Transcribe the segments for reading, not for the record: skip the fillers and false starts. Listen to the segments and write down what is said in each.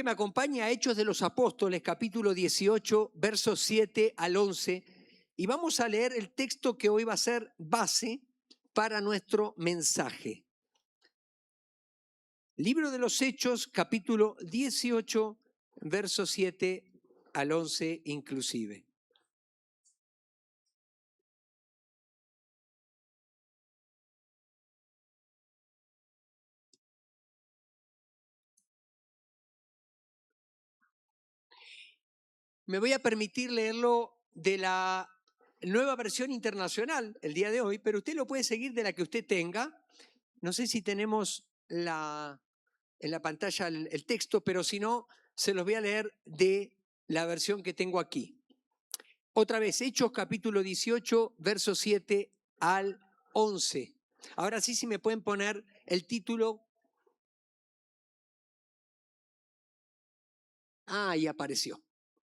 que me acompañe a Hechos de los Apóstoles, capítulo 18, versos 7 al 11, y vamos a leer el texto que hoy va a ser base para nuestro mensaje. Libro de los Hechos, capítulo 18, versos 7 al 11 inclusive. Me voy a permitir leerlo de la nueva versión internacional el día de hoy, pero usted lo puede seguir de la que usted tenga. No sé si tenemos en la pantalla el texto, pero si no, se los voy a leer de la versión que tengo aquí. Otra vez, Hechos capítulo 18, versos 7 al 11. Ahora sí, si me pueden poner el título. Ahí apareció.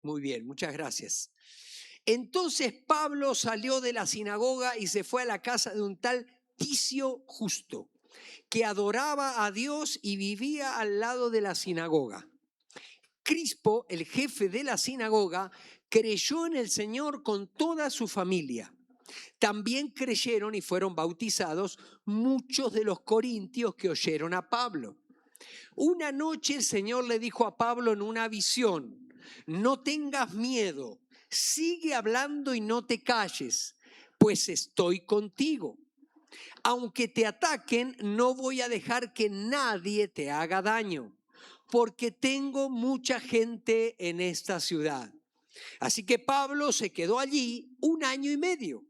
Muy bien, muchas gracias. Entonces Pablo salió de la sinagoga y se fue a la casa de un tal Ticio Justo, que adoraba a Dios y vivía al lado de la sinagoga. Crispo, el jefe de la sinagoga, creyó en el Señor con toda su familia. También creyeron y fueron bautizados muchos de los corintios que oyeron a Pablo. Una noche el Señor le dijo a Pablo en una visión: no tengas miedo, sigue hablando y no te calles, pues estoy contigo. Aunque te ataquen, no voy a dejar que nadie te haga daño, porque tengo mucha gente en esta ciudad. Así que Pablo se quedó allí 1 año y medio,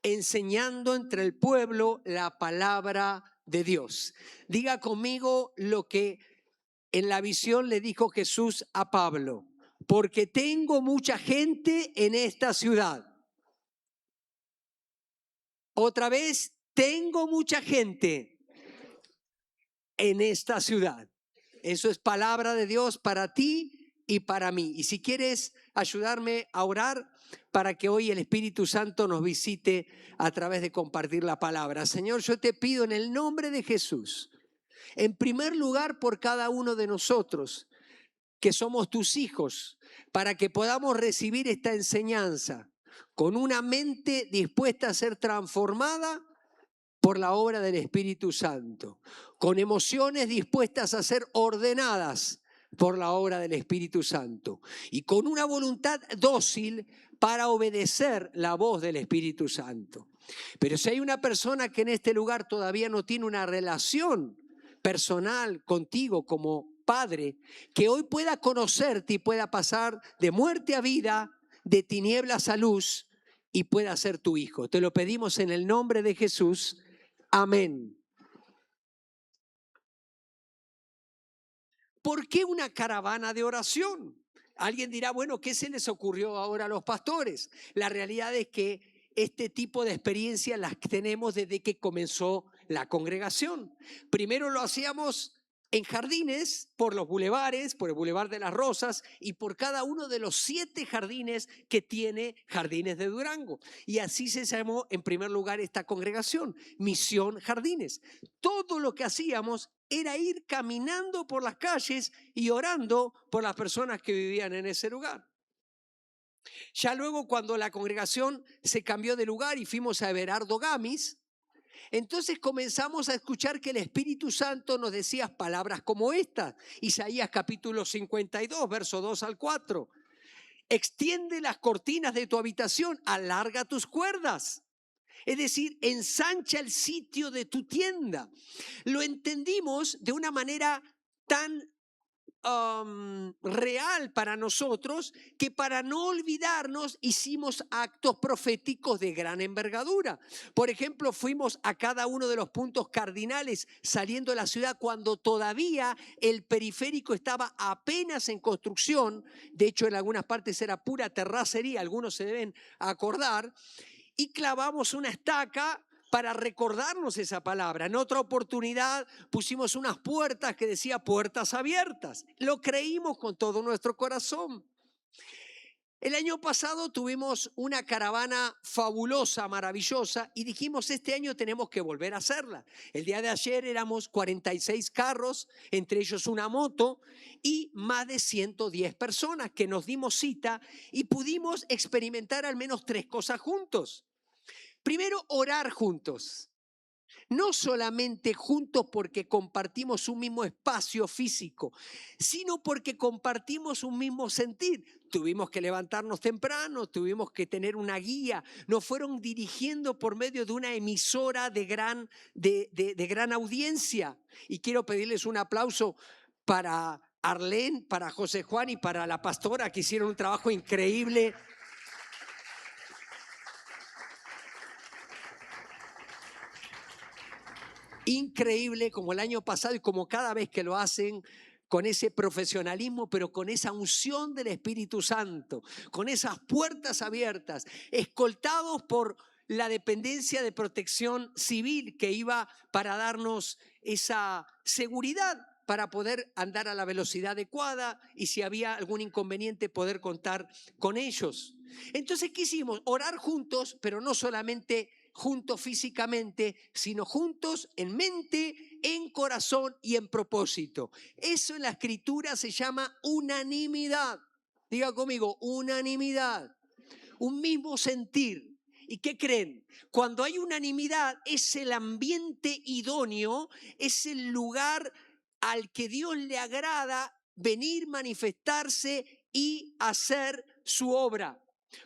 enseñando entre el pueblo la palabra de Dios. Diga conmigo lo que en la visión le dijo Jesús a Pablo: porque tengo mucha gente en esta ciudad. Otra vez, tengo mucha gente en esta ciudad. Eso es palabra de Dios para ti y para mí. Y si quieres ayudarme a orar para que hoy el Espíritu Santo nos visite a través de compartir la palabra. Señor, yo te pido en el nombre de Jesús, en primer lugar por cada uno de nosotros, que somos tus hijos, para que podamos recibir esta enseñanza con una mente dispuesta a ser transformada por la obra del Espíritu Santo, con emociones dispuestas a ser ordenadas por la obra del Espíritu Santo y con una voluntad dócil para obedecer la voz del Espíritu Santo. Pero si hay una persona que en este lugar todavía no tiene una relación personal contigo como Padre, que hoy pueda conocerte y pueda pasar de muerte a vida, de tinieblas a luz y pueda ser tu hijo. Te lo pedimos en el nombre de Jesús. Amén. ¿Por qué una caravana de oración? Alguien dirá, bueno, ¿qué se les ocurrió ahora a los pastores? La realidad es que este tipo de experiencias las tenemos desde que comenzó la congregación. Primero lo hacíamos en jardines, por los bulevares, por el Boulevard de las Rosas y por cada uno de los 7 jardines que tiene Jardines de Durango. Y así se llamó en primer lugar esta congregación, Misión Jardines. Todo lo que hacíamos era ir caminando por las calles y orando por las personas que vivían en ese lugar. Ya luego, cuando la congregación se cambió de lugar y fuimos a Everardo Gamis, entonces comenzamos a escuchar que el Espíritu Santo nos decía palabras como esta. Isaías capítulo 52, verso 2 al 4. Extiende las cortinas de tu habitación, alarga tus cuerdas. Es decir, ensancha el sitio de tu tienda. Lo entendimos de una manera tan real para nosotros, que para no olvidarnos hicimos actos proféticos de gran envergadura. Por ejemplo, fuimos a cada uno de los puntos cardinales saliendo de la ciudad cuando todavía el periférico estaba apenas en construcción. De hecho, en algunas partes era pura terracería, algunos se deben acordar, y clavamos una estaca para recordarnos esa palabra. En otra oportunidad pusimos unas puertas que decía puertas abiertas. Lo creímos con todo nuestro corazón. El año pasado tuvimos una caravana fabulosa, maravillosa, y dijimos, este año tenemos que volver a hacerla. El día de ayer éramos 46 carros, entre ellos una moto, y más de 110 personas que nos dimos cita y pudimos experimentar al menos 3 cosas juntos. Primero, orar juntos. No solamente juntos porque compartimos un mismo espacio físico, sino porque compartimos un mismo sentir. Tuvimos que levantarnos temprano, tuvimos que tener una guía, nos fueron dirigiendo por medio de una emisora de gran audiencia. Y quiero pedirles un aplauso para Arlene, para José Juan y para la pastora, que hicieron un trabajo increíble. Increíble, como el año pasado y como cada vez que lo hacen, con ese profesionalismo, pero con esa unción del Espíritu Santo, con esas puertas abiertas, escoltados por la dependencia de protección civil que iba para darnos esa seguridad para poder andar a la velocidad adecuada y si había algún inconveniente poder contar con ellos. Entonces, ¿qué hicimos? Orar juntos, pero no solamente juntos físicamente, sino juntos en mente, en corazón y en propósito. Eso en la Escritura se llama unanimidad. Diga conmigo, unanimidad. Un mismo sentir. ¿Y qué creen? Cuando hay unanimidad es el ambiente idóneo, es el lugar al que Dios le agrada venir, manifestarse y hacer su obra.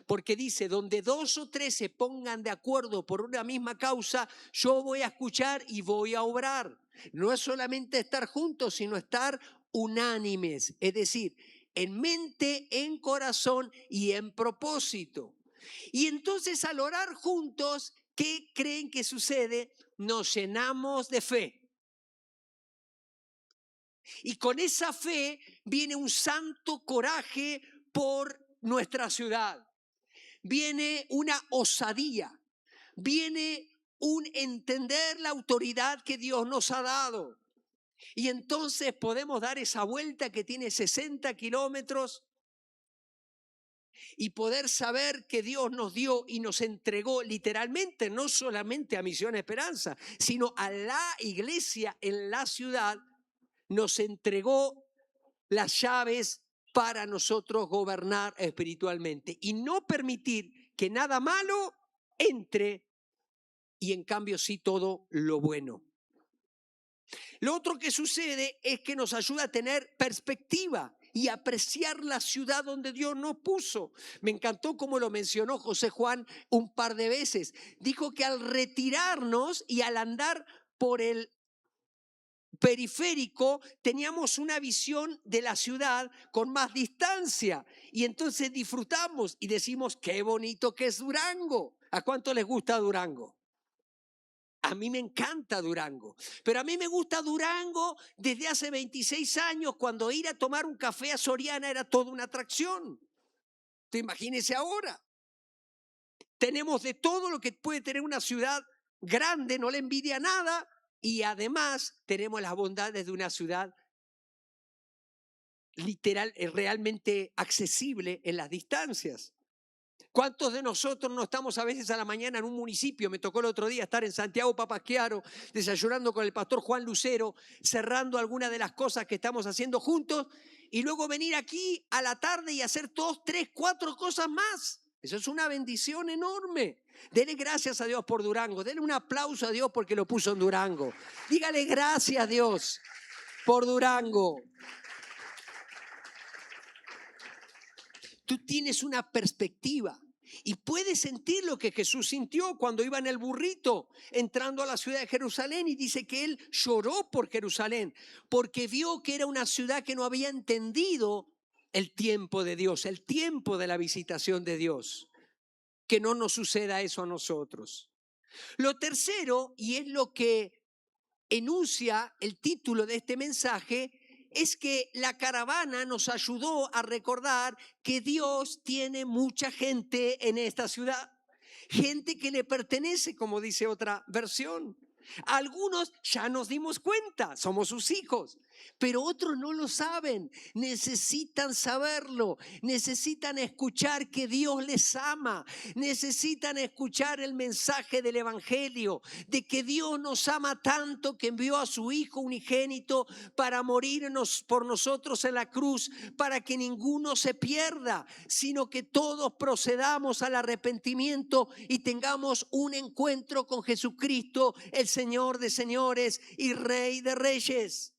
Porque dice, donde 2 o 3 se pongan de acuerdo por una misma causa, yo voy a escuchar y voy a obrar. No es solamente estar juntos, sino estar unánimes, es decir, en mente, en corazón y en propósito. Y entonces al orar juntos, ¿qué creen que sucede? Nos llenamos de fe. Y con esa fe viene un santo coraje por nuestra ciudad. Viene una osadía, viene un entender la autoridad que Dios nos ha dado. Y entonces podemos dar esa vuelta que tiene 60 kilómetros y poder saber que Dios nos dio y nos entregó literalmente, no solamente a Misión Esperanza, sino a la iglesia en la ciudad, nos entregó las llaves para nosotros gobernar espiritualmente y no permitir que nada malo entre y en cambio sí todo lo bueno. Lo otro que sucede es que nos ayuda a tener perspectiva y apreciar la ciudad donde Dios nos puso. Me encantó como lo mencionó José Juan un par de veces. Dijo que al retirarnos y al andar por el periférico teníamos una visión de la ciudad con más distancia y entonces disfrutamos y decimos qué bonito que es Durango. ¿A cuánto les gusta Durango? A mí me encanta Durango, pero a mí me gusta Durango desde hace 26 años, cuando ir a tomar un café a Soriana era toda una atracción. Imagínense ahora. Tenemos de todo lo que puede tener una ciudad grande, no le envidia nada, y además tenemos las bondades de una ciudad literal, realmente accesible en las distancias. ¿Cuántos de nosotros no estamos a veces a la mañana en un municipio? Me tocó el otro día estar en Santiago Papasquiaro, desayunando con el pastor Juan Lucero, cerrando algunas de las cosas que estamos haciendo juntos, y luego venir aquí a la tarde y hacer 2, 3, 4 cosas más. Eso es una bendición enorme. Dele gracias a Dios por Durango. Dele un aplauso a Dios porque lo puso en Durango. Dígale gracias a Dios por Durango. Tú tienes una perspectiva y puedes sentir lo que Jesús sintió cuando iba en el burrito entrando a la ciudad de Jerusalén, y dice que él lloró por Jerusalén porque vio que era una ciudad que no había entendido el tiempo de Dios, el tiempo de la visitación de Dios. Que no nos suceda eso a nosotros. Lo tercero, y es lo que enuncia el título de este mensaje, es que la caravana nos ayudó a recordar que Dios tiene mucha gente en esta ciudad. Gente que le pertenece, como dice otra versión. Algunos ya nos dimos cuenta, somos sus hijos, pero otros no lo saben. Necesitan saberlo, necesitan escuchar que Dios les ama, necesitan escuchar el mensaje del Evangelio, de que Dios nos ama tanto que envió a su Hijo unigénito para morirnos por nosotros en la cruz, para que ninguno se pierda, sino que todos procedamos al arrepentimiento y tengamos un encuentro con Jesucristo, el Señor de señores y Rey de reyes.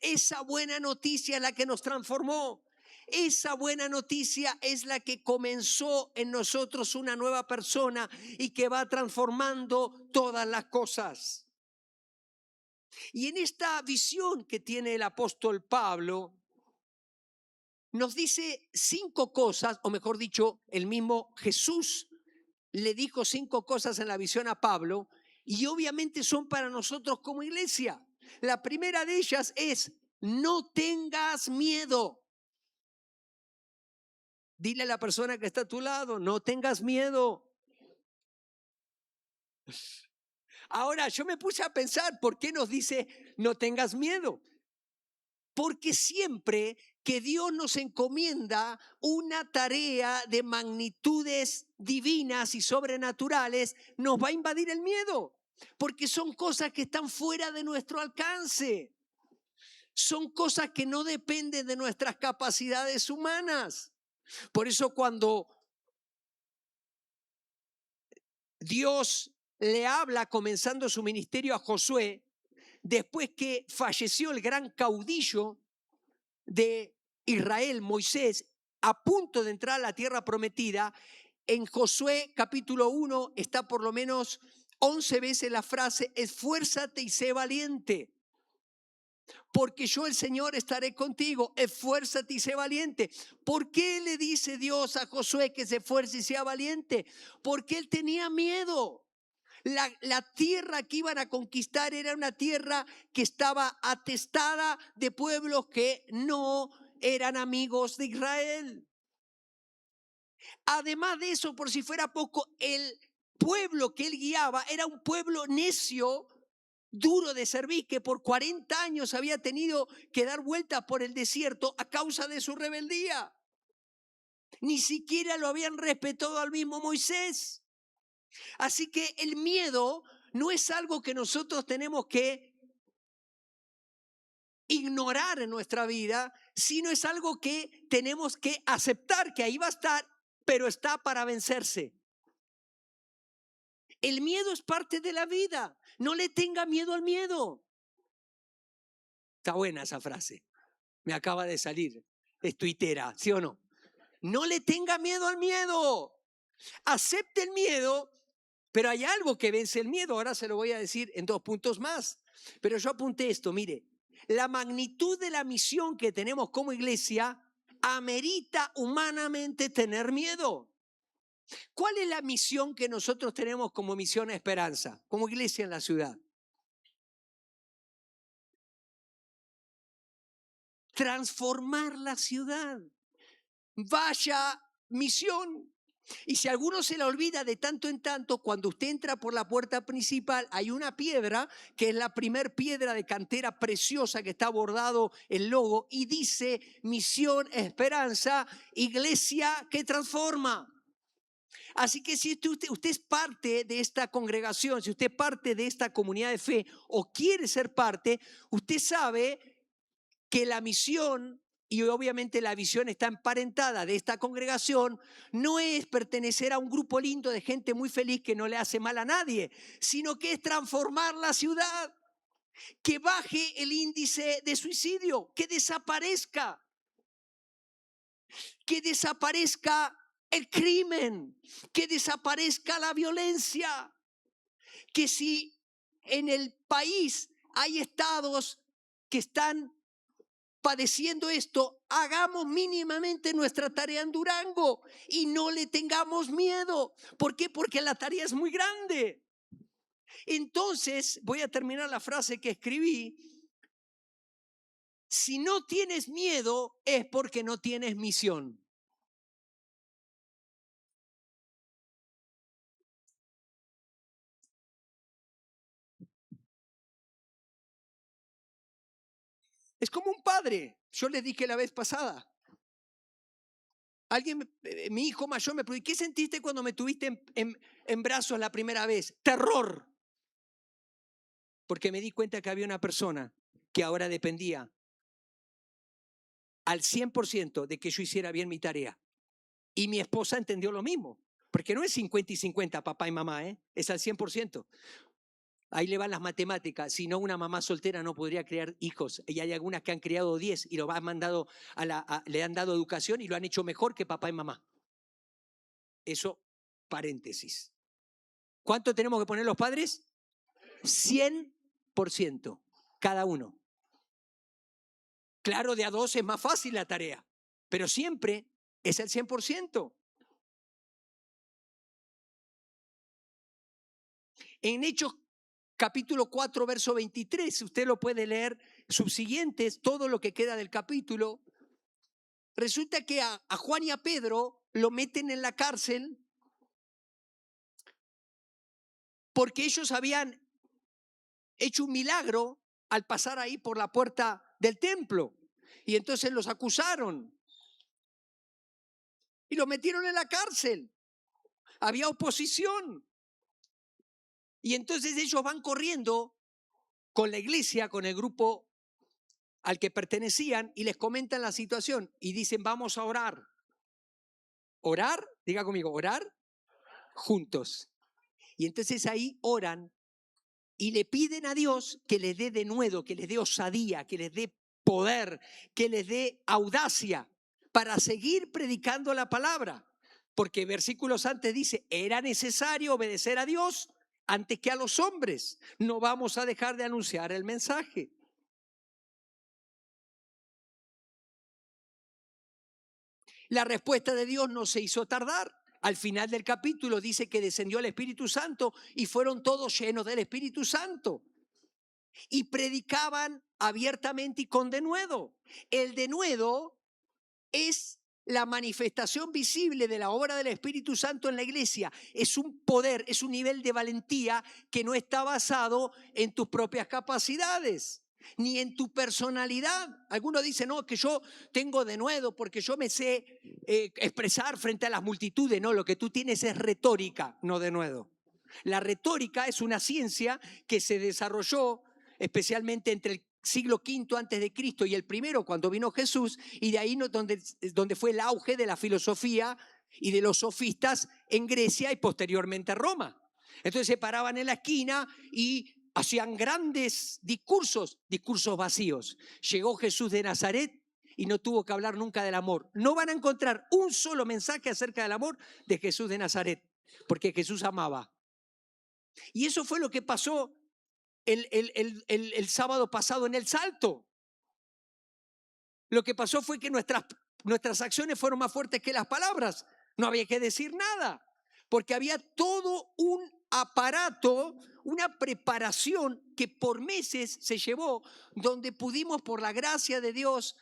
Esa buena noticia es la que nos transformó. Esa buena noticia es la que comenzó en nosotros una nueva persona y que va transformando todas las cosas. Y en esta visión que tiene el apóstol Pablo, nos dice 5 cosas, o mejor dicho, el mismo Jesús le dijo 5 cosas en la visión a Pablo, y obviamente son para nosotros como iglesia. La primera de ellas es: no tengas miedo. Dile a la persona que está a tu lado: no tengas miedo. Ahora, yo me puse a pensar, ¿por qué nos dice no tengas miedo? Porque siempre que Dios nos encomienda una tarea de magnitudes divinas y sobrenaturales, nos va a invadir el miedo, porque son cosas que están fuera de nuestro alcance. Son cosas que no dependen de nuestras capacidades humanas. Por eso cuando Dios le habla comenzando su ministerio a Josué, después que falleció el gran caudillo de Israel, Moisés, a punto de entrar a la tierra prometida, en Josué capítulo 1 está por lo menos 11 veces la frase: esfuérzate y sé valiente, porque yo el Señor estaré contigo. Esfuérzate y sé valiente. ¿Por qué le dice Dios a Josué que se esfuerce y sea valiente? Porque él tenía miedo. La tierra que iban a conquistar era una tierra que estaba atestada de pueblos que no eran amigos de Israel. Además de eso, por si fuera poco, el pueblo que él guiaba era un pueblo necio, duro de servir, que por 40 años había tenido que dar vueltas por el desierto a causa de su rebeldía. Ni siquiera lo habían respetado al mismo Moisés. Así que el miedo no es algo que nosotros tenemos que ignorar en nuestra vida, sino es algo que tenemos que aceptar que ahí va a estar, pero está para vencerse. El miedo es parte de la vida. No le tenga miedo al miedo. Está buena esa frase. Me acaba de salir. Es tuitera, ¿sí o no? No le tenga miedo al miedo. Acepte el miedo, pero hay algo que vence el miedo. Ahora se lo voy a decir en 2 puntos más. Pero yo apunté esto, mire. La magnitud de la misión que tenemos como iglesia amerita humanamente tener miedo. ¿Cuál es la misión que nosotros tenemos como misión Esperanza, como iglesia en la ciudad? Transformar la ciudad. Vaya misión. Y si alguno se la olvida de tanto en tanto, cuando usted entra por la puerta principal, hay una piedra que es la primer piedra de cantera preciosa que está bordado el logo y dice: Misión Esperanza, iglesia que transforma. Así que si usted es parte de esta congregación, si usted es parte de esta comunidad de fe o quiere ser parte, usted sabe que la misión, y obviamente la visión está emparentada de esta congregación, no es pertenecer a un grupo lindo de gente muy feliz que no le hace mal a nadie, sino que es transformar la ciudad, que baje el índice de suicidio, que desaparezca el crimen, que desaparezca la violencia, que si en el país hay estados que están padeciendo esto, hagamos mínimamente nuestra tarea en Durango y no le tengamos miedo. ¿Por qué? Porque la tarea es muy grande. Entonces, voy a terminar la frase que escribí. Si no tienes miedo, es porque no tienes misión. Es como un padre. Yo les dije la vez pasada. Mi hijo mayor me preguntó, ¿qué sentiste cuando me tuviste en brazos la primera vez? Terror. Porque me di cuenta que había una persona que ahora dependía al 100% de que yo hiciera bien mi tarea. Y mi esposa entendió lo mismo. Porque no es 50 y 50, papá y mamá, es al 100%. Ahí le van las matemáticas. Si no, una mamá soltera no podría criar hijos. Y hay algunas que han criado 10 y lo han mandado le han dado educación y lo han hecho mejor que papá y mamá. Eso, paréntesis. ¿Cuánto tenemos que poner los padres? 100%, cada uno. Claro, de a dos es más fácil la tarea, pero siempre es el 100%. En Hechos capítulo 4, verso 23, usted lo puede leer, subsiguientes, todo lo que queda del capítulo. Resulta que a Juan y a Pedro lo meten en la cárcel porque ellos habían hecho un milagro al pasar ahí por la puerta del templo. Y entonces los acusaron y los metieron en la cárcel. Había oposición. Y entonces ellos van corriendo con la iglesia, con el grupo al que pertenecían, y les comentan la situación y dicen, vamos a orar. Orar, diga conmigo, orar juntos. Y entonces ahí oran y le piden a Dios que les dé denuedo, que les dé osadía, que les dé poder, que les dé audacia para seguir predicando la palabra. Porque versículos antes dice, era necesario obedecer a Dios antes que a los hombres. No vamos a dejar de anunciar el mensaje. La respuesta de Dios no se hizo tardar. Al final del capítulo dice que descendió el Espíritu Santo y fueron todos llenos del Espíritu Santo. Y predicaban abiertamente y con denuedo. El denuedo es la manifestación visible de la obra del Espíritu Santo en la iglesia. Es un poder, es un nivel de valentía que no está basado en tus propias capacidades ni en tu personalidad. Algunos dicen, no, que yo tengo denuedo porque yo me sé expresar frente a las multitudes. No, lo que tú tienes es retórica, no denuedo. La retórica es una ciencia que se desarrolló especialmente entre el siglo V antes de Cristo y el primero cuando vino Jesús, y de ahí donde fue el auge de la filosofía y de los sofistas en Grecia y posteriormente a Roma. Entonces se paraban en la esquina y hacían grandes discursos vacíos. Llegó Jesús de Nazaret y no tuvo que hablar nunca del amor. No van a encontrar un solo mensaje acerca del amor de Jesús de Nazaret, porque Jesús amaba. Y eso fue lo que pasó el sábado pasado en el Salto. Lo que pasó fue que nuestras acciones fueron más fuertes que las palabras. No había que decir nada, porque había todo un aparato, una preparación que por meses se llevó, donde pudimos, por la gracia de Dios,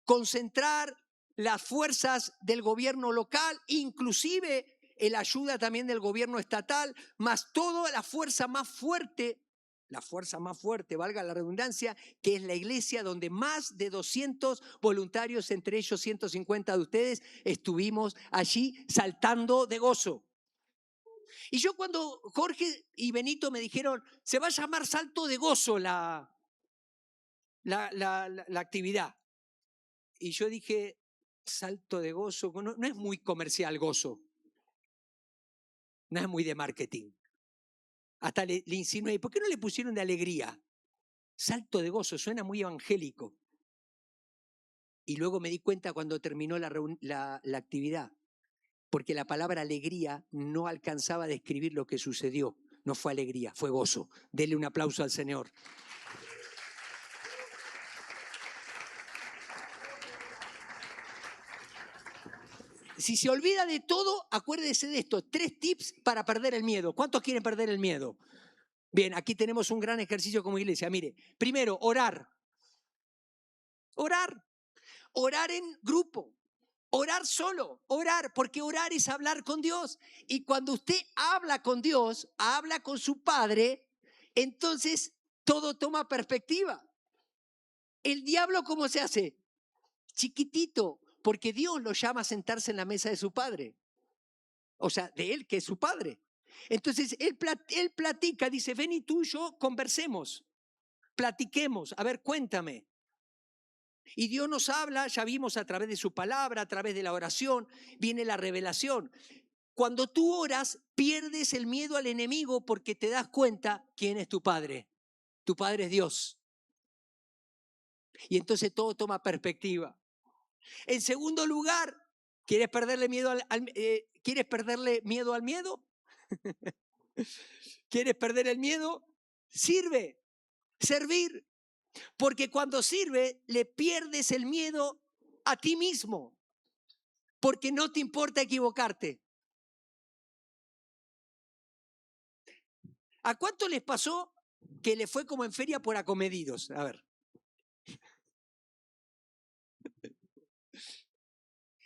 concentrar las fuerzas del gobierno local, inclusive la ayuda también del gobierno estatal, más toda la fuerza más fuerte, valga la redundancia, que es la iglesia, donde más de 200 voluntarios, entre ellos 150 de ustedes, estuvimos allí saltando de gozo. Y yo cuando Jorge y Benito me dijeron, se va a llamar Salto de Gozo la actividad. Y yo dije, salto de gozo, no es muy comercial gozo, no es muy de marketing. Hasta le insinué, ¿por qué no le pusieron de alegría? Salto de gozo, suena muy evangélico. Y luego me di cuenta cuando terminó la actividad, porque la palabra alegría no alcanzaba a describir lo que sucedió. No fue alegría, fue gozo. Denle un aplauso al Señor. Si se olvida de todo, acuérdese de esto. 3 tips para perder el miedo. ¿Cuántos quieren perder el miedo? Bien, aquí tenemos un gran ejercicio como iglesia. Mire, primero, orar. Orar. Orar en grupo. Orar solo. Orar, porque orar es hablar con Dios. Y cuando usted habla con Dios, habla con su Padre, entonces todo toma perspectiva. El diablo, ¿cómo se hace? Chiquitito, porque Dios lo llama a sentarse en la mesa de su padre. O sea, de él, que es su padre. Entonces, él platica, dice, ven y tú y yo conversemos, platiquemos, a ver, cuéntame. Y Dios nos habla, ya vimos a través de su palabra, a través de la oración, viene la revelación. Cuando tú oras, pierdes el miedo al enemigo porque te das cuenta quién es tu padre. Tu padre es Dios. Y entonces todo toma perspectiva. En segundo lugar, ¿quieres perderle miedo ¿quieres perderle miedo al miedo? ¿Quieres perder el miedo? Sirve, servir. Porque cuando sirve, le pierdes el miedo a ti mismo. Porque no te importa equivocarte. ¿A cuánto les pasó que le fue como en feria por acomedidos? A ver.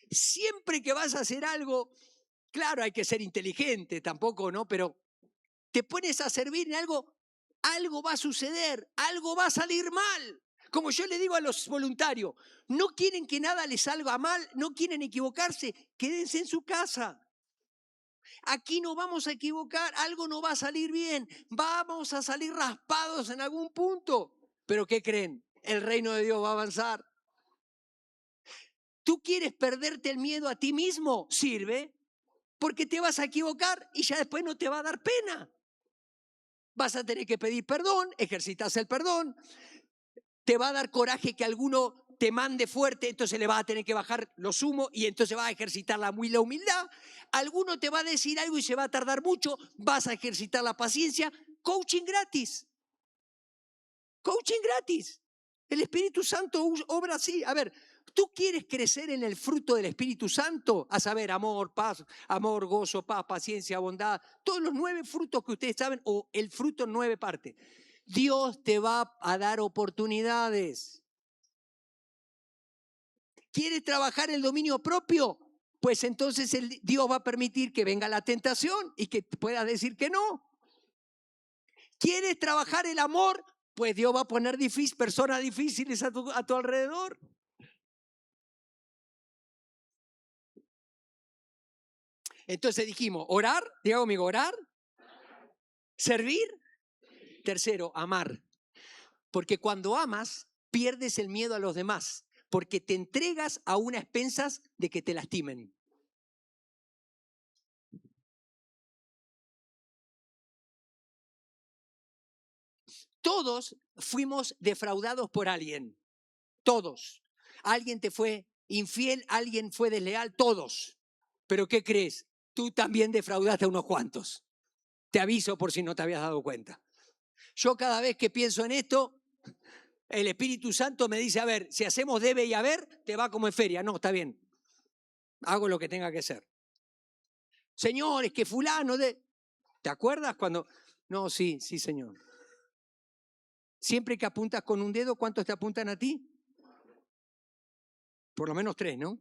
Siempre que vas a hacer algo, claro, hay que ser inteligente, tampoco, ¿no? Pero te pones a servir en algo, algo va a suceder, algo va a salir mal. Como yo le digo a los voluntarios, no quieren que nada les salga mal, no quieren equivocarse, quédense en su casa. Aquí no vamos a equivocar, algo no va a salir bien, vamos a salir raspados en algún punto. Pero ¿qué creen? El reino de Dios va a avanzar. ¿Tú quieres perderte el miedo a ti mismo? Sirve, porque te vas a equivocar y ya después no te va a dar pena. Vas a tener que pedir perdón, ejercitas el perdón, te va a dar coraje que alguno te mande fuerte, entonces le vas a tener que bajar lo sumo y entonces vas a ejercitar la humildad. Alguno te va a decir algo y se va a tardar mucho, vas a ejercitar la paciencia. Coaching gratis. Coaching gratis. El Espíritu Santo obra así. A ver, ¿tú quieres crecer en el fruto del Espíritu Santo? A saber, amor, paz, amor, gozo, paz, paciencia, bondad. Todos los 9 frutos que ustedes saben, o el fruto en 9 partes. Dios te va a dar oportunidades. ¿Quieres trabajar el dominio propio? Pues entonces Dios va a permitir que venga la tentación y que puedas decir que no. ¿Quieres trabajar el amor? Pues Dios va a poner personas difíciles a tu alrededor. Entonces dijimos, orar, diga conmigo, orar, servir. Tercero, amar. Porque cuando amas, pierdes el miedo a los demás, porque te entregas a unas expensas de que te lastimen. Todos fuimos defraudados por alguien. Todos. Alguien te fue infiel, alguien fue desleal, todos. Pero ¿qué crees? Tú también defraudaste a unos cuantos. Te aviso por si no te habías dado cuenta. Yo cada vez que pienso en esto, el Espíritu Santo me dice, a ver, si hacemos debe y haber, te va como en feria. No, está bien. Hago lo que tenga que hacer. Señor, es que fulano de... ¿Te acuerdas cuando...? No, sí, señor. Siempre que apuntas con un dedo, ¿cuántos te apuntan a ti? Por lo menos 3, ¿no?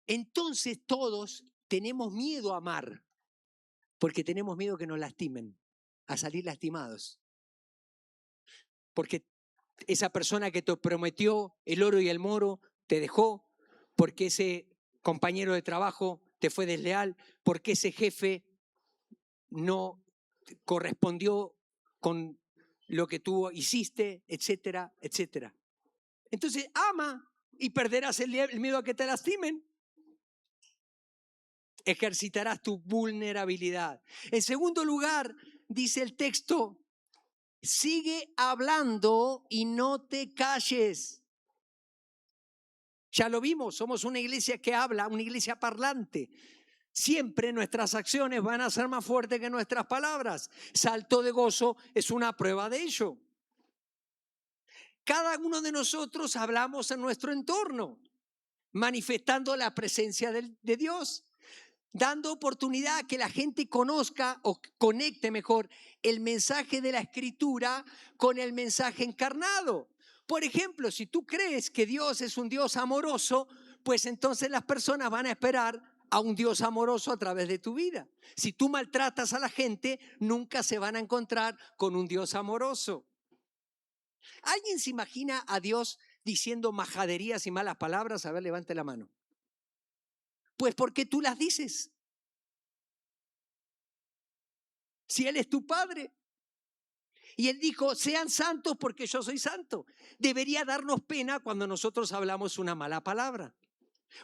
Entonces todos tenemos miedo a amar, porque tenemos miedo que nos lastimen, a salir lastimados. Porque esa persona que te prometió el oro y el moro te dejó, porque ese compañero de trabajo te fue desleal, porque ese jefe no correspondió con lo que tú hiciste, etcétera, etcétera. Entonces ama y perderás el miedo a que te lastimen. Ejercitarás tu vulnerabilidad. En segundo lugar, dice el texto, sigue hablando y no te calles. Ya lo vimos, somos una iglesia que habla, una iglesia parlante. Siempre nuestras acciones van a ser más fuertes que nuestras palabras. Salto de gozo es una prueba de ello. Cada uno de nosotros hablamos en nuestro entorno, manifestando la presencia de Dios, dando oportunidad a que la gente conozca o conecte mejor el mensaje de la Escritura con el mensaje encarnado. Por ejemplo, si tú crees que Dios es un Dios amoroso, pues entonces las personas van a esperar a un Dios amoroso a través de tu vida. Si tú maltratas a la gente, nunca se van a encontrar con un Dios amoroso. ¿Alguien se imagina a Dios diciendo majaderías y malas palabras? A ver, levante la mano. Pues porque tú las dices. Si Él es tu Padre. Y Él dijo, sean santos porque yo soy santo. Debería darnos pena cuando nosotros hablamos una mala palabra.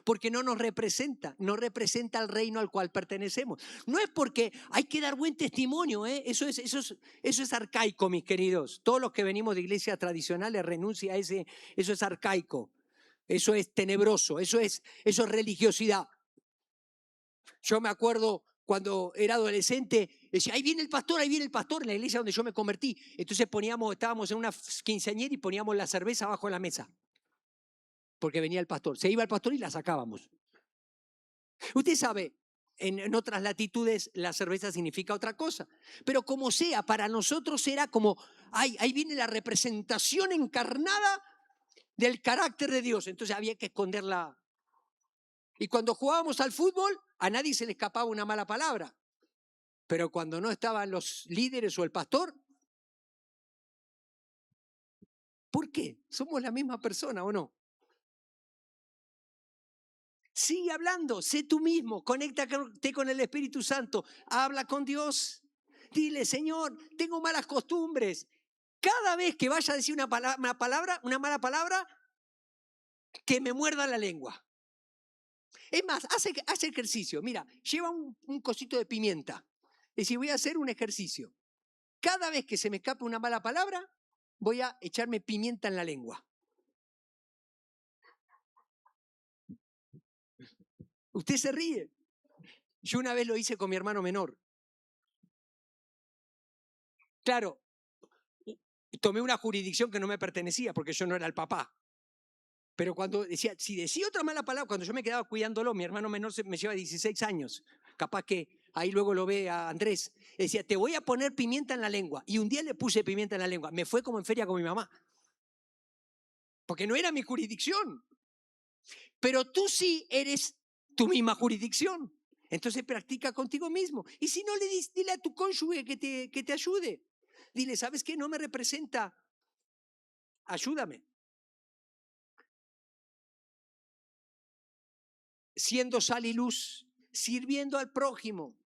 Porque no nos representa, no representa al reino al cual pertenecemos. No es porque hay que dar buen testimonio, ¿eh? Eso es arcaico, mis queridos. Todos los que venimos de iglesias tradicionales renuncia a eso es arcaico, eso es tenebroso, eso es religiosidad. Yo me acuerdo cuando era adolescente, decía, ahí viene el pastor en la iglesia donde yo me convertí. Entonces estábamos en una quinceañera y poníamos la cerveza abajo de la mesa. Porque venía el pastor. Se iba el pastor y la sacábamos. Usted sabe, en otras latitudes la cerveza significa otra cosa. Pero como sea, para nosotros era como, ahí viene la representación encarnada del carácter de Dios. Entonces había que esconderla. Y cuando jugábamos al fútbol, a nadie se le escapaba una mala palabra. Pero cuando no estaban los líderes o el pastor, ¿por qué? Somos la misma persona, ¿o no? Sigue hablando, sé tú mismo, conéctate con el Espíritu Santo, habla con Dios. Dile, Señor, tengo malas costumbres. Cada vez que vaya a decir una mala palabra, que me muerda la lengua. Es más, hace ejercicio. Mira, lleva un cosito de pimienta. Y si voy a hacer un ejercicio, cada vez que se me escape una mala palabra, voy a echarme pimienta en la lengua. Usted se ríe. Yo una vez lo hice con mi hermano menor. Claro, tomé una jurisdicción que no me pertenecía porque yo no era el papá. Pero si decía otra mala palabra, cuando yo me quedaba cuidándolo, mi hermano menor me lleva 16 años, capaz que ahí luego lo ve a Andrés, decía, te voy a poner pimienta en la lengua. Y un día le puse pimienta en la lengua. Me fue como en feria con mi mamá. Porque no era mi jurisdicción. Pero tú sí eres tu misma jurisdicción. Entonces practica contigo mismo. Y si no, dile a tu cónyuge que te ayude. Dile, ¿sabes qué? No me representa. Ayúdame. Siendo sal y luz, sirviendo al prójimo.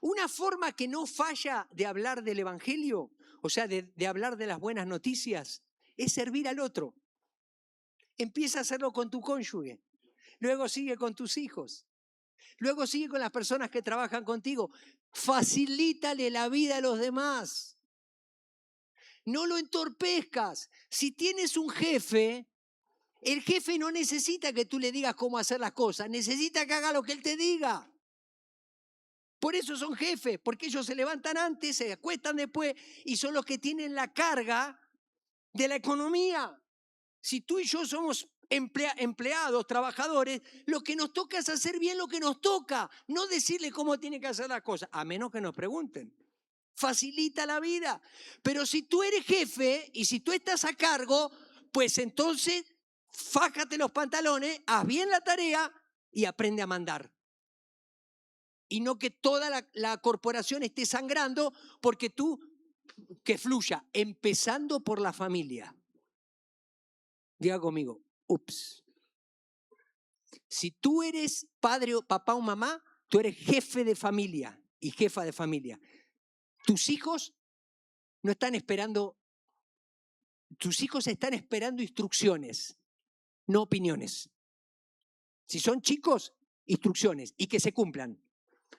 Una forma que no falla de hablar del evangelio, o sea, de hablar de las buenas noticias, es servir al otro. Empieza a hacerlo con tu cónyuge, luego sigue con tus hijos, luego sigue con las personas que trabajan contigo. Facilítale la vida a los demás. No lo entorpezcas. Si tienes un jefe, el jefe no necesita que tú le digas cómo hacer las cosas, necesita que haga lo que él te diga. Por eso son jefes, porque ellos se levantan antes, se acuestan después y son los que tienen la carga de la economía. Si tú y yo somos empleados, trabajadores, lo que nos toca es hacer bien lo que nos toca, no decirle cómo tiene que hacer las cosas, a menos que nos pregunten. Facilita la vida. Pero si tú eres jefe y si tú estás a cargo, pues entonces fájate los pantalones, haz bien la tarea y aprende a mandar. Y no que toda la corporación esté sangrando porque que fluya, empezando por la familia. Diga conmigo, ups. Si tú eres padre o papá o mamá, tú eres jefe de familia y jefa de familia. Tus hijos no están esperando, tus hijos están esperando instrucciones, no opiniones. Si son chicos, instrucciones y que se cumplan.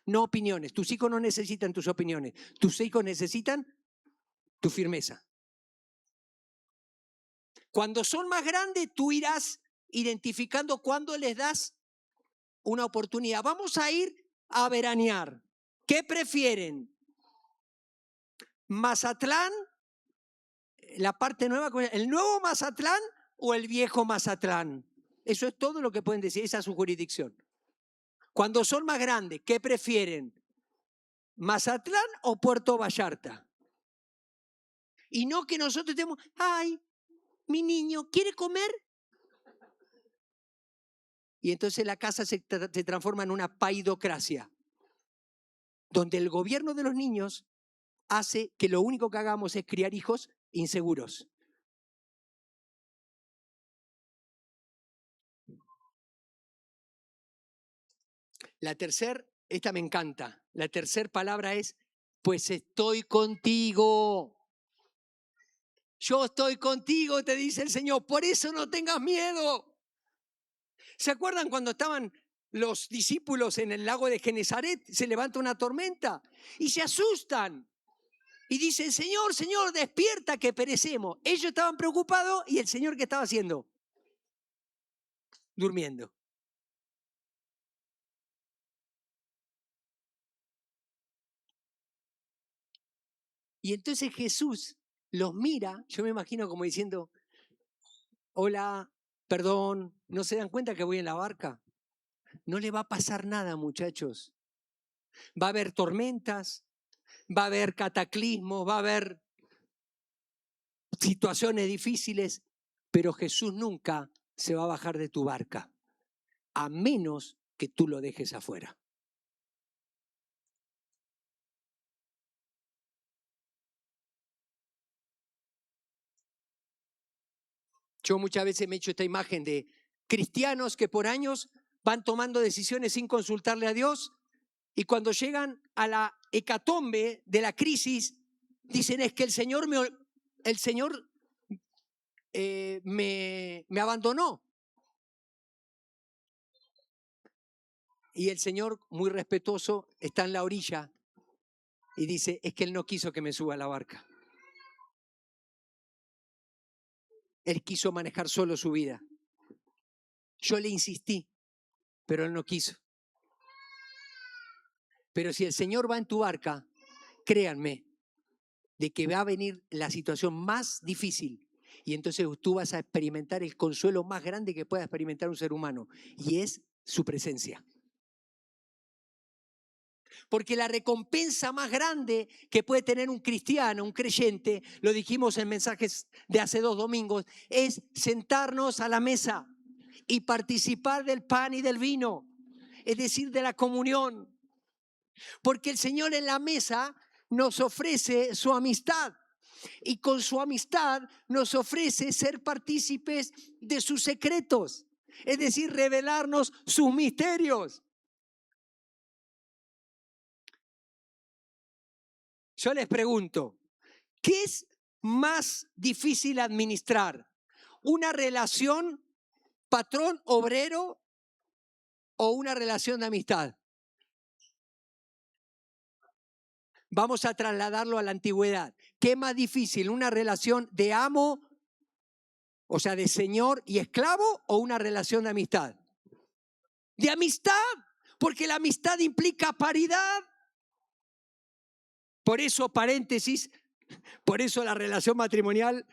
No opiniones. Tus hijos no necesitan tus opiniones. Tus hijos necesitan tu firmeza. Cuando son más grandes, tú irás identificando cuándo les das una oportunidad. Vamos a ir a veranear. ¿Qué prefieren? ¿Mazatlán? La parte nueva, ¿el nuevo Mazatlán o el viejo Mazatlán? Eso es todo lo que pueden decir, esa es su jurisdicción. Cuando son más grandes, ¿qué prefieren? ¿Mazatlán o Puerto Vallarta? Y no que nosotros estemos, ay, mi niño, ¿quiere comer? y entonces la casa se transforma en una paidocracia, donde el gobierno de los niños hace que lo único que hagamos es criar hijos inseguros. La tercera, esta me encanta, la tercera palabra es, pues estoy contigo. Yo estoy contigo, te dice el Señor, por eso no tengas miedo. ¿Se acuerdan cuando estaban los discípulos en el lago de Genesaret? Se levanta una tormenta y se asustan. Y dicen, Señor, Señor, despierta que perecemos. Ellos estaban preocupados y el Señor, ¿qué estaba haciendo? Durmiendo. Y entonces Jesús los mira, yo me imagino como diciendo, hola, perdón, ¿no se dan cuenta que voy en la barca? No le va a pasar nada, muchachos. Va a haber tormentas, va a haber cataclismos, va a haber situaciones difíciles, pero Jesús nunca se va a bajar de tu barca, a menos que tú lo dejes afuera. Yo muchas veces me he hecho esta imagen de cristianos que por años van tomando decisiones sin consultarle a Dios y cuando llegan a la hecatombe de la crisis, dicen es que el Señor me abandonó. Y el Señor, muy respetuoso, está en la orilla y dice, es que Él no quiso que me suba a la barca. Él quiso manejar solo su vida. Yo le insistí, pero Él no quiso. Pero si el Señor va en tu barca, créanme, de que va a venir la situación más difícil y entonces tú vas a experimentar el consuelo más grande que pueda experimentar un ser humano y es su presencia. Porque la recompensa más grande que puede tener un cristiano, un creyente, lo dijimos en mensajes de hace 2 domingos, es sentarnos a la mesa y participar del pan y del vino, es decir, de la comunión. Porque el Señor en la mesa nos ofrece su amistad y con su amistad nos ofrece ser partícipes de sus secretos, es decir, revelarnos sus misterios. Yo les pregunto, ¿qué es más difícil administrar? ¿Una relación patrón-obrero o una relación de amistad? Vamos a trasladarlo a la antigüedad. ¿Qué es más difícil? ¿Una relación de amo, o sea, de señor y esclavo, o una relación de amistad? De amistad, porque la amistad implica paridad. Por eso, paréntesis, por eso la relación matrimonial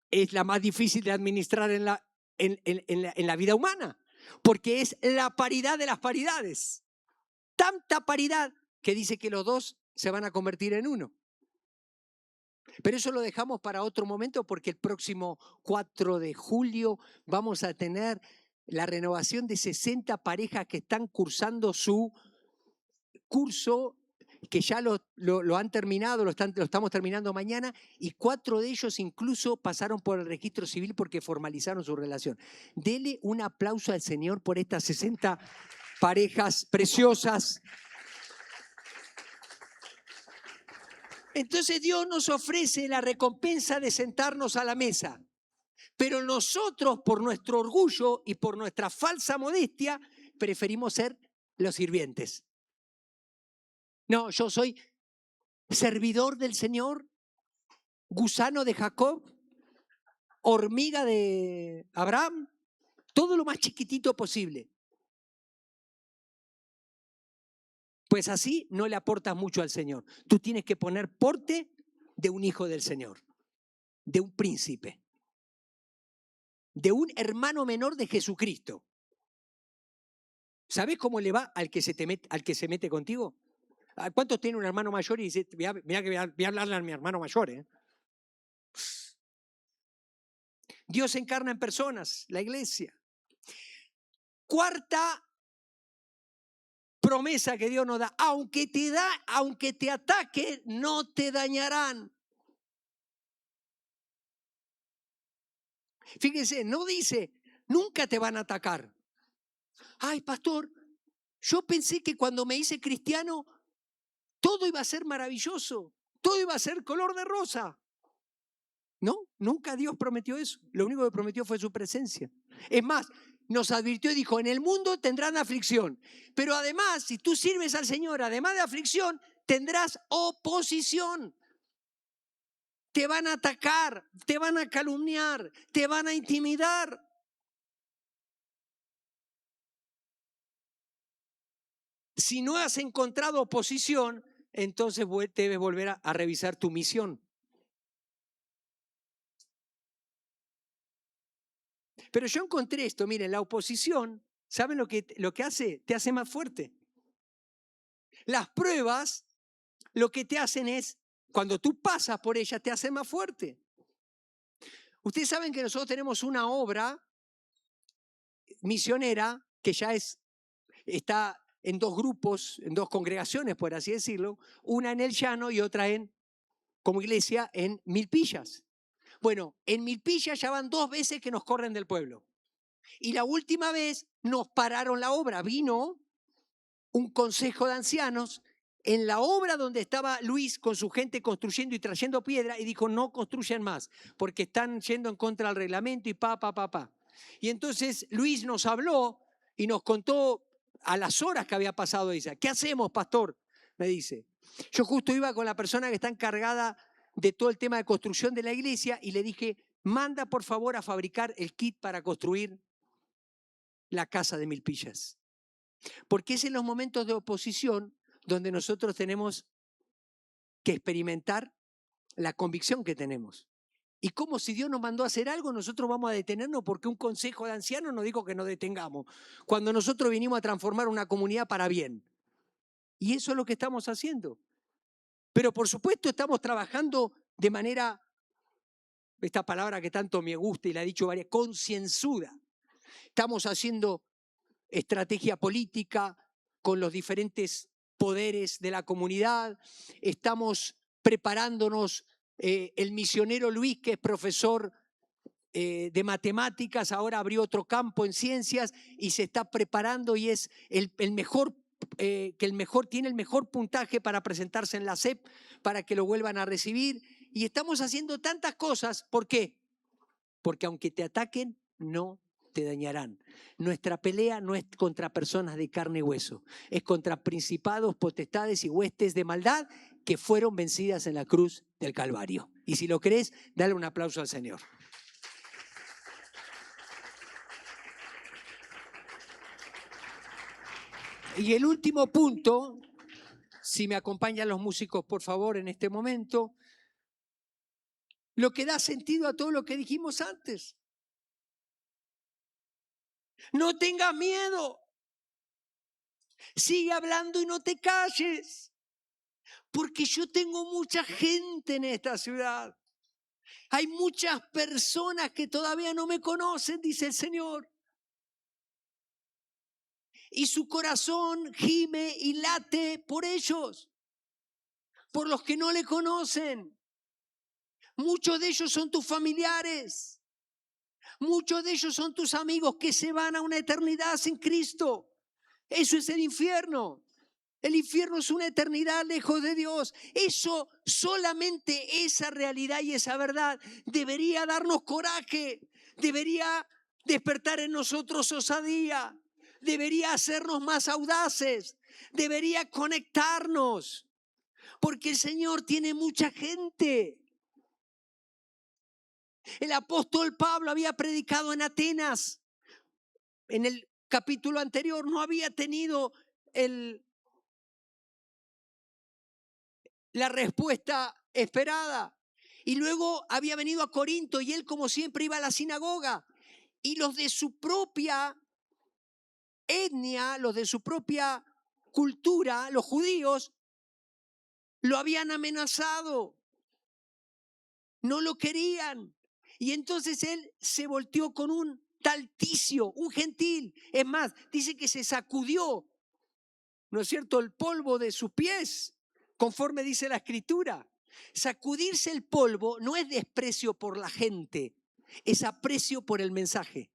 es la más difícil de administrar en la vida humana, porque es la paridad de las paridades. Tanta paridad que dice que los dos se van a convertir en uno. Pero eso lo dejamos para otro momento porque el próximo 4 de julio vamos a tener la renovación de 60 parejas que están cursando su curso, que ya lo han terminado, lo estamos terminando mañana, y 4 de ellos incluso pasaron por el registro civil porque formalizaron su relación. Dele un aplauso al Señor por estas 60 parejas preciosas. Entonces Dios nos ofrece la recompensa de sentarnos a la mesa, pero nosotros por nuestro orgullo y por nuestra falsa modestia preferimos ser los sirvientes. No, yo soy servidor del Señor, gusano de Jacob, hormiga de Abraham, todo lo más chiquitito posible. Pues así no le aportas mucho al Señor. Tú tienes que poner porte de un hijo del Señor, de un príncipe, de un hermano menor de Jesucristo. ¿Sabés cómo le va al que se mete contigo? ¿Cuántos tiene un hermano mayor y dice, mira que voy a hablarle a mi hermano mayor? Dios se encarna en personas, la iglesia. Cuarta promesa que Dios nos da: aunque te ataquen, no te dañarán. Fíjense, no dice, nunca te van a atacar. Ay, pastor, yo pensé que cuando me hice cristiano, todo iba a ser maravilloso, todo iba a ser color de rosa. No, nunca Dios prometió eso. Lo único que prometió fue su presencia. Es más, nos advirtió y dijo, en el mundo tendrán aflicción. Pero además, si tú sirves al Señor, además de aflicción, tendrás oposición. Te van a atacar, te van a calumniar, te van a intimidar. Si no has encontrado oposición, entonces debes volver a revisar tu misión. Pero yo encontré esto, miren, la oposición, ¿saben lo que hace? Te hace más fuerte. Las pruebas lo que te hacen es, cuando tú pasas por ellas, te hacen más fuerte. Ustedes saben que nosotros tenemos una obra misionera que ya está en dos grupos, en dos congregaciones, por así decirlo, una en el llano y otra como iglesia en Milpillas. Bueno, en Milpillas ya van 2 veces que nos corren del pueblo. Y la última vez nos pararon la obra. Vino un consejo de ancianos en la obra donde estaba Luis con su gente construyendo y trayendo piedra y dijo, no construyan más, porque están yendo en contra del reglamento y Y entonces Luis nos habló y nos contó a las horas que había pasado ella. ¿Qué hacemos, pastor? Me dice. Yo justo iba con la persona que está encargada de todo el tema de construcción de la iglesia y le dije, manda por favor a fabricar el kit para construir la casa de Milpillas. Porque es en los momentos de oposición donde nosotros tenemos que experimentar la convicción que tenemos. Y como si Dios nos mandó a hacer algo, nosotros vamos a detenernos porque un consejo de ancianos nos dijo que nos detengamos, cuando nosotros vinimos a transformar una comunidad para bien. Y eso es lo que estamos haciendo. Pero por supuesto estamos trabajando de manera, esta palabra que tanto me gusta y la he dicho varias, concienzuda. Estamos haciendo estrategia política con los diferentes poderes de la comunidad. Estamos preparándonos. El misionero Luis, que es profesor de matemáticas, ahora abrió otro campo en ciencias y se está preparando y es el mejor, tiene el mejor puntaje para presentarse en la SEP, para que lo vuelvan a recibir. Y estamos haciendo tantas cosas. ¿Por qué? Porque aunque te ataquen, no te dañarán. Nuestra pelea no es contra personas de carne y hueso, es contra principados, potestades y huestes de maldad que fueron vencidas en la cruz del Calvario. Y si lo crees, dale un aplauso al Señor. Y el último punto, si me acompañan los músicos, por favor, en este momento, lo que da sentido a todo lo que dijimos antes. No tengas miedo. Sigue hablando y no te calles. Porque yo tengo mucha gente en esta ciudad. Hay muchas personas que todavía no me conocen, dice el Señor. Y su corazón gime y late por ellos, por los que no le conocen. Muchos de ellos son tus familiares. Muchos de ellos son tus amigos que se van a una eternidad sin Cristo. Eso es el infierno. El infierno es una eternidad lejos de Dios. Eso, solamente esa realidad y esa verdad debería darnos coraje, debería despertar en nosotros osadía, debería hacernos más audaces, debería conectarnos, porque el Señor tiene mucha gente. El apóstol Pablo había predicado en Atenas. En el capítulo anterior no había tenido la respuesta esperada. Y luego había venido a Corinto y él, como siempre, iba a la sinagoga. Y los de su propia etnia, los de su propia cultura, los judíos, lo habían amenazado. No lo querían. Y entonces él se volteó con un tal Ticio, un gentil. Es más, dice que se sacudió, ¿no es cierto?, el polvo de sus pies, conforme dice la Escritura. Sacudirse el polvo no es desprecio por la gente, es aprecio por el mensaje.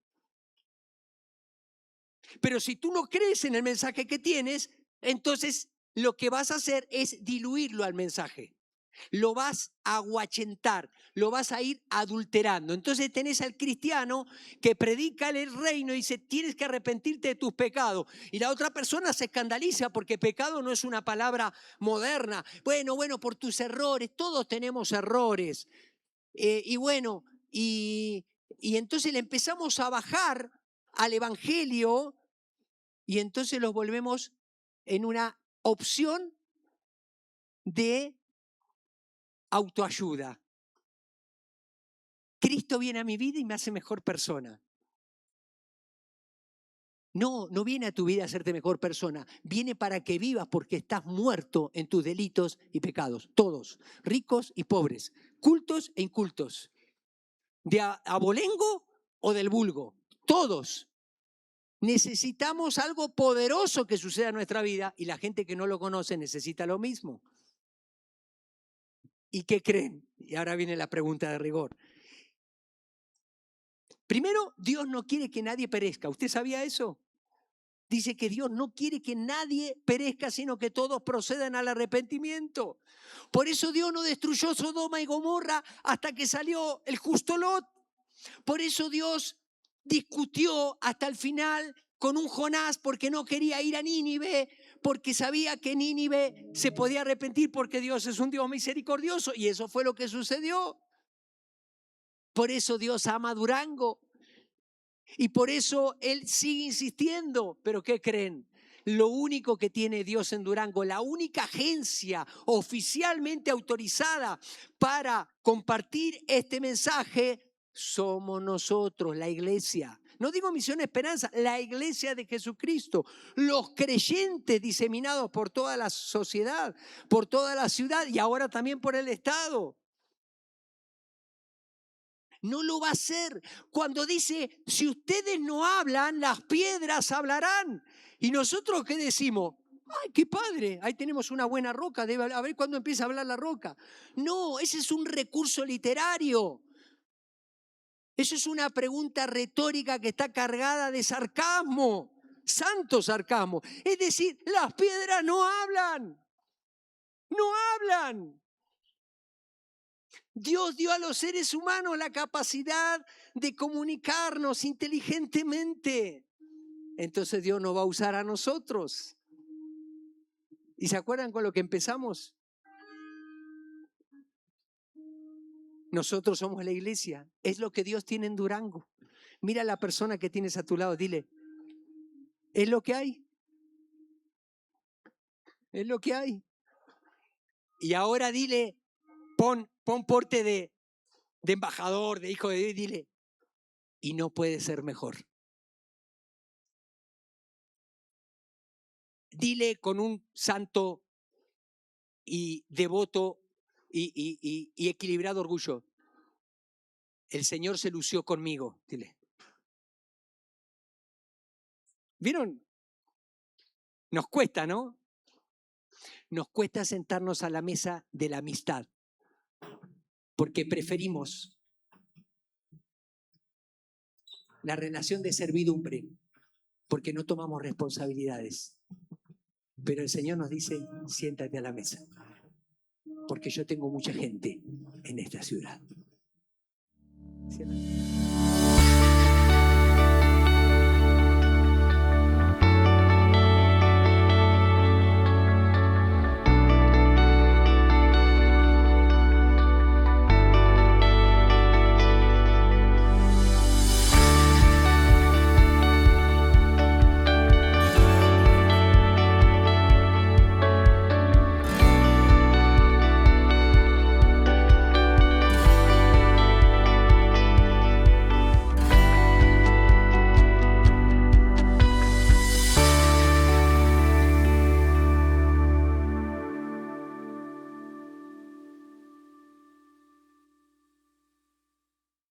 Pero si tú no crees en el mensaje que tienes, entonces lo que vas a hacer es diluirlo al mensaje. Lo vas a aguachentar, lo vas a ir adulterando. Entonces tenés al cristiano que predica el reino y dice, tienes que arrepentirte de tus pecados. Y la otra persona se escandaliza porque pecado no es una palabra moderna. Bueno, por tus errores, todos tenemos errores. Y entonces le empezamos a bajar al evangelio y entonces los volvemos en una opción de autoayuda. Cristo viene a mi vida y me hace mejor persona. No viene a tu vida a hacerte mejor persona. Viene para que vivas porque estás muerto en tus delitos y pecados. Todos, ricos y pobres, cultos e incultos. De abolengo o del vulgo. Todos. Necesitamos algo poderoso que suceda en nuestra vida y la gente que no lo conoce necesita lo mismo. ¿Y qué creen? Y ahora viene la pregunta de rigor. Primero, Dios no quiere que nadie perezca. ¿Usted sabía eso? Dice que Dios no quiere que nadie perezca, sino que todos procedan al arrepentimiento. Por eso Dios no destruyó Sodoma y Gomorra hasta que salió el justo Lot. Por eso Dios discutió hasta el final con un Jonás porque no quería ir a Nínive, porque sabía que Nínive se podía arrepentir porque Dios es un Dios misericordioso, y eso fue lo que sucedió. Por eso Dios ama a Durango y por eso Él sigue insistiendo. ¿Pero qué creen? Lo único que tiene Dios en Durango, la única agencia oficialmente autorizada para compartir este mensaje, somos nosotros, la iglesia. No digo Misión Esperanza, la iglesia de Jesucristo. Los creyentes diseminados por toda la sociedad, por toda la ciudad y ahora también por el Estado. No lo va a hacer. Cuando dice, si ustedes no hablan, las piedras hablarán. ¿Y nosotros qué decimos? ¡Ay, qué padre! Ahí tenemos una buena roca. A ver cuándo empieza a hablar la roca. No, ese es un recurso literario. Eso es una pregunta retórica que está cargada de sarcasmo. Santo sarcasmo. Es decir, las piedras no hablan. No hablan. Dios dio a los seres humanos la capacidad de comunicarnos inteligentemente. Entonces Dios nos va a usar a nosotros. ¿Y se acuerdan con lo que empezamos? Nosotros somos la iglesia. Es lo que Dios tiene en Durango. Mira a la persona que tienes a tu lado. Dile, es lo que hay. Es lo que hay. Y ahora dile, pon porte de embajador, de hijo de Dios, y dile, y no puede ser mejor. Dile con un santo y devoto y equilibrado orgullo, el Señor se lució conmigo, dile. ¿Vieron? Nos cuesta, ¿no? Nos cuesta sentarnos a la mesa de la amistad, porque preferimos la relación de servidumbre, porque no tomamos responsabilidades. Pero el Señor nos dice, siéntate a la mesa, porque yo tengo mucha gente en esta ciudad. Cierra.